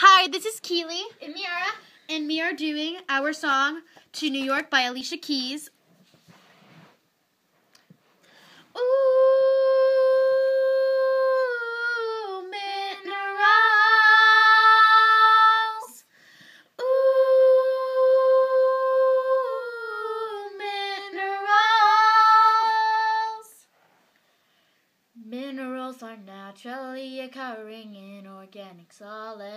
Hi, this is Keely. And Miara. And we are doing our song To New York by Alicia Keys. Ooh, minerals. Ooh, minerals. Minerals are naturally occurring in organic solids.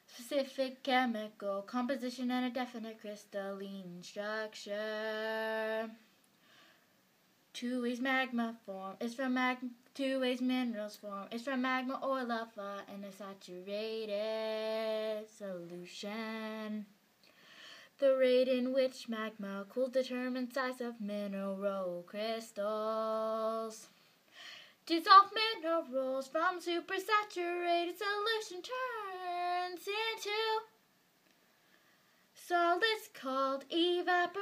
Specific chemical composition and a definite crystalline structure. Two ways magma form is from two ways minerals form is from magma or lava in a saturated solution. The rate in which magma cools determines size of mineral crystals. Dissolved minerals from supersaturated solution turns into solids called evaporates.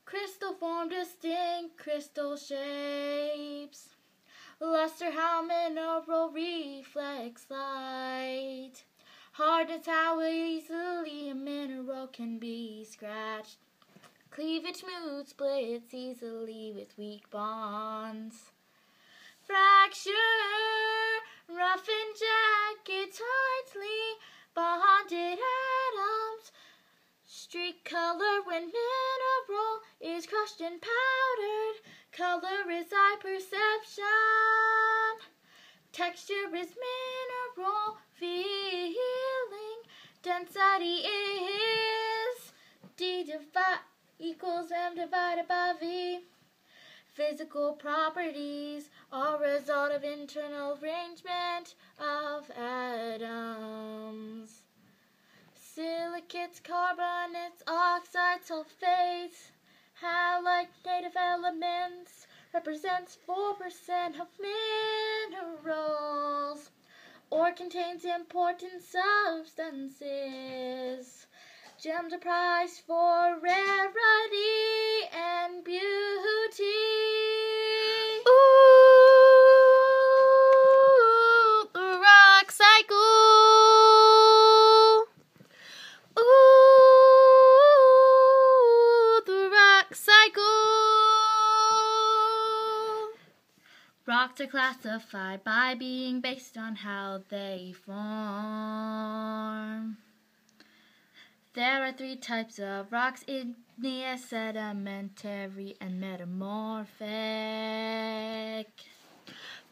Crystal form distinct crystal shapes. Luster how mineral reflects light. Hardness how easily a mineral can be scratched. Cleavage smooth splits easily with weak bonds. Fracture, rough and jagged, tightly bonded atoms. Streak color when mineral is crushed and powdered. Color is eye perception. Texture is mineral feeling. Density is D equals M divided by V. Physical properties are a result of internal arrangement of atoms. Silicates, carbonates, oxides, sulfates, halide native elements represents 4% of minerals or contains important substances. Gems are prized for rarity and beauty. Ooh, the rock cycle. Ooh, the rock cycle. Rocks are classified by being based on how they form. There are three types of rocks: igneous, sedimentary, and metamorphic.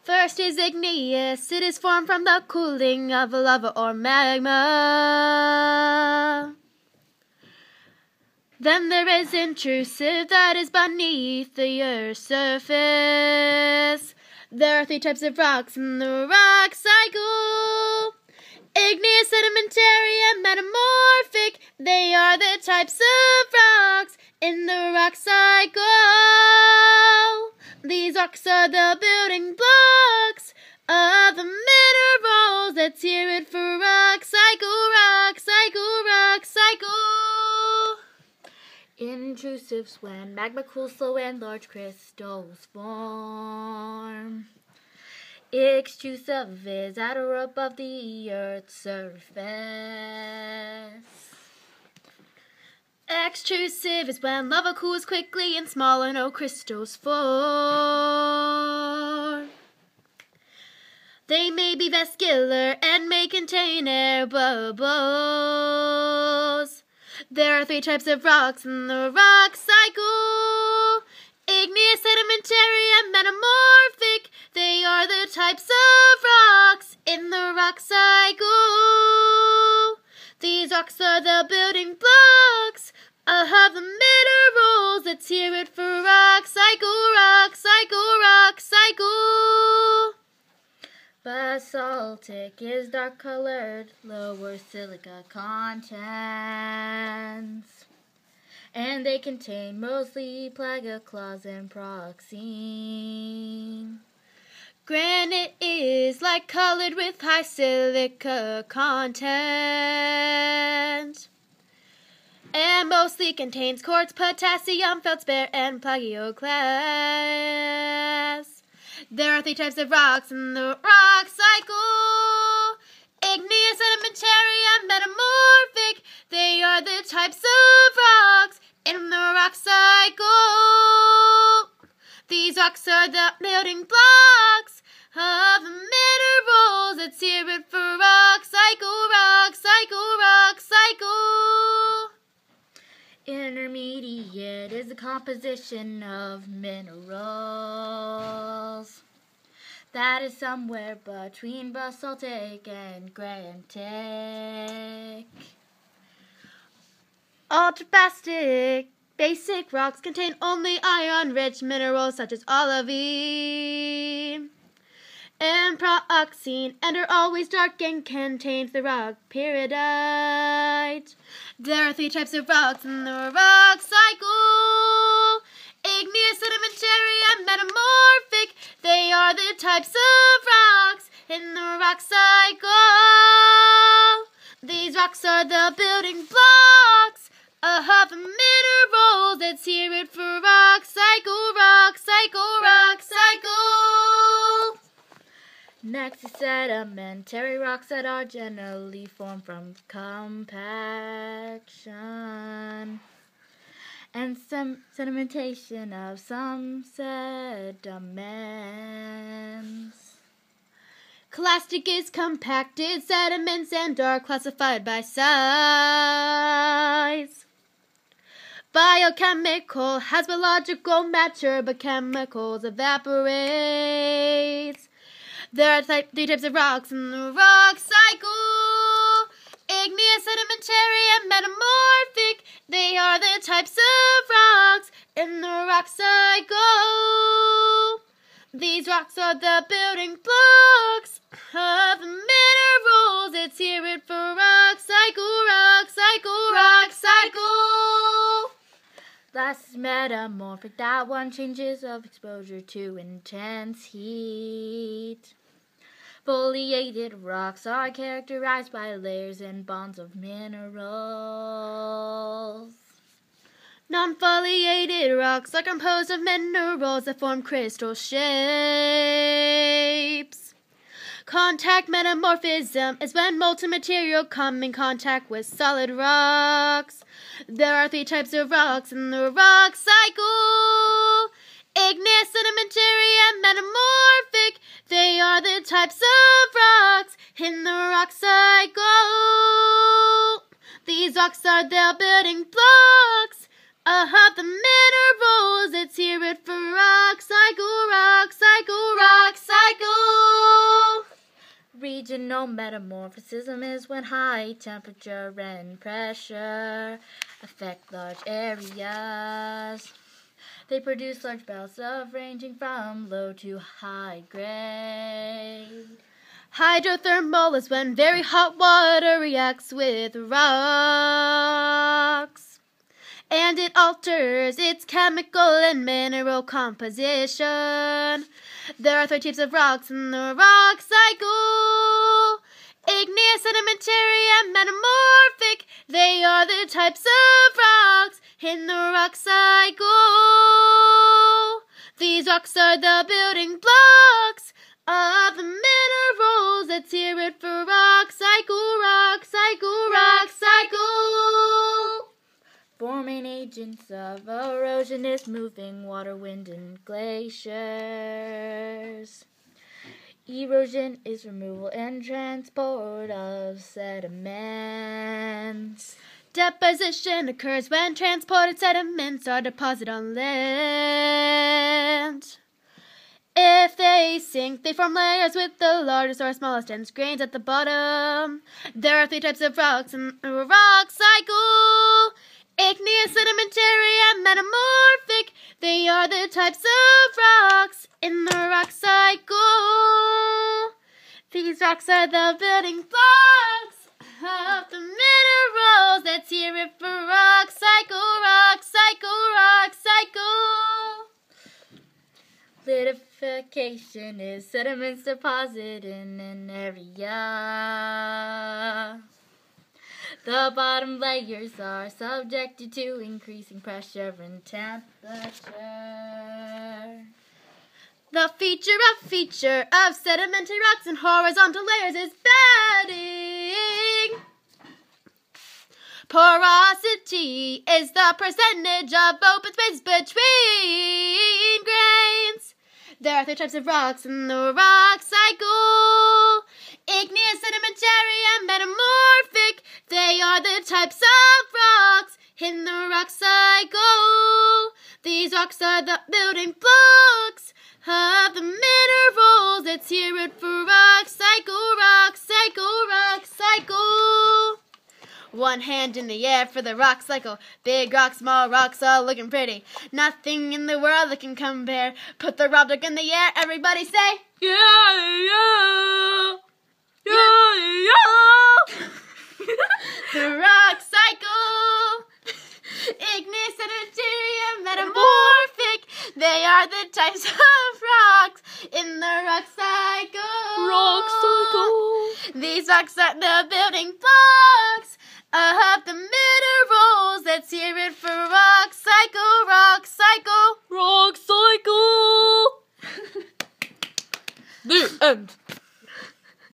First is igneous. It is formed from the cooling of lava or magma. Then there is intrusive, that is beneath the Earth's surface. There are three types of rocks in the rock cycle: igneous, sedimentary, and metamorphic. They are the types of rocks in the rock cycle. These rocks are the building blocks of the minerals. Let's hear it for rock cycle, rock cycle, rock cycle. Intrusives when magma cools slow and large crystals form. Extrusive is at or above the Earth's surface. Extrusive is when lava cools quickly and small and no crystals form. They may be vascular and may contain air bubbles. There are three types of rocks in the rock cycle: igneous, sedimentary, and metamorphic. They are the types of rocks in the rock cycle. These rocks are the building blocks of the minerals. Let's hear it for rock cycle, rock cycle, rock cycle. Basaltic is dark-colored, lower silica contents, and they contain mostly plagioclase and pyroxene. Granite is light-colored with high silica content, and mostly contains quartz, potassium, feldspar, and plagioclase. There are 3 types of rocks in the rock cycle: igneous, sedimentary, and metamorphic. They are the types of rocks in the rock cycle. These rocks are the building blocks of the minerals. Let's hear it for rock cycle, rock cycle, rock cycle. Intermediate is the composition of minerals that is somewhere between basaltic and granitic. Ultrabasic basic rocks contain only iron-rich minerals such as olivine and pyroxene, and are always dark and contains the rock peridot. There are 3 types of rocks in the rock cycle: igneous, sedimentary, and metamorphic. They are the types of rocks in the rock cycle. These rocks are the building blocks of the minerals. Let's hear it for rock cycle, rock cycle, rock cycle. Next is sedimentary rocks that are generally formed from compaction and some sedimentation of some sediments. Clastic is compacted sediments and are classified by size. Biochemical has biological matter, but chemicals evaporate. There are 3 types of rocks in the rock cycle: igneous, sedimentary, and metamorphic. They are the types of rocks in the rock cycle. These rocks are the building blocks of the minerals. Let's hear it for rock cycle, rock cycle, rock cycle. Last is metamorphic. That one changes of exposure to intense heat. Foliated rocks are characterized by layers and bonds of minerals. Non-foliated rocks are composed of minerals that form crystal shapes. Contact metamorphism is when molten material come in contact with solid rocks. There are 3 types of rocks in the rock cycle: igneous, sedimentary, and metamorphic. They are the types of rocks in the rock cycle. These rocks are the building blocks of the minerals. Let's hear it for rock cycle, rock cycle, rock cycle. Regional metamorphism is when high temperature and pressure affect large areas. They produce large belts of ranging from low to high grade. Hydrothermal is when very hot water reacts with rocks, and it alters its chemical and mineral composition. There are 3 types of rocks in the rock cycle: igneous, sedimentary, and metamorphic. They are the types of rocks in the rock cycle. These rocks are the building blocks of the minerals. Let's hear it for rock cycle, rock cycle, rock cycle. Forming agents of erosion is moving water, wind, and glaciers. Erosion is removal and transport of sediments. Deposition occurs when transported sediments are deposited on land. If they sink, they form layers with the largest or smallest dense grains at the bottom. There are 3 types of rocks in the rock cycle: igneous, sedimentary, and metamorphic. They are the types of rocks in the rock cycle. These rocks are the building blocks of the minerals. Let's hear it for rock cycle, rock cycle, rock cycle. Solidification is sediments deposited in an area. The bottom layers are subjected to increasing pressure and temperature. The feature of sedimentary rocks and horizontal layers is bedding. Porosity is the percentage of open space between grains. There are 3 types of rocks in the rock cycle: igneous, sedimentary, and metamorphic. They are the types of rocks in the rock cycle. These rocks are the building blocks of the minerals. Let's hear it for rock cycle, rock cycle, rock cycle. One hand in the air for the rock cycle. Big rocks, small rocks, all looking pretty. Nothing in the world that can compare. Put the rock in the air, everybody say, yeah, yeah, yeah, yeah. The rock cycle. Igneous, sedimentary, and metamorphic. They are the types of rocks in the rock cycle. Rock cycle. These rocks are the building blocks of the minerals. Let's hear it for rock cycle, rock cycle, rock cycle. The end.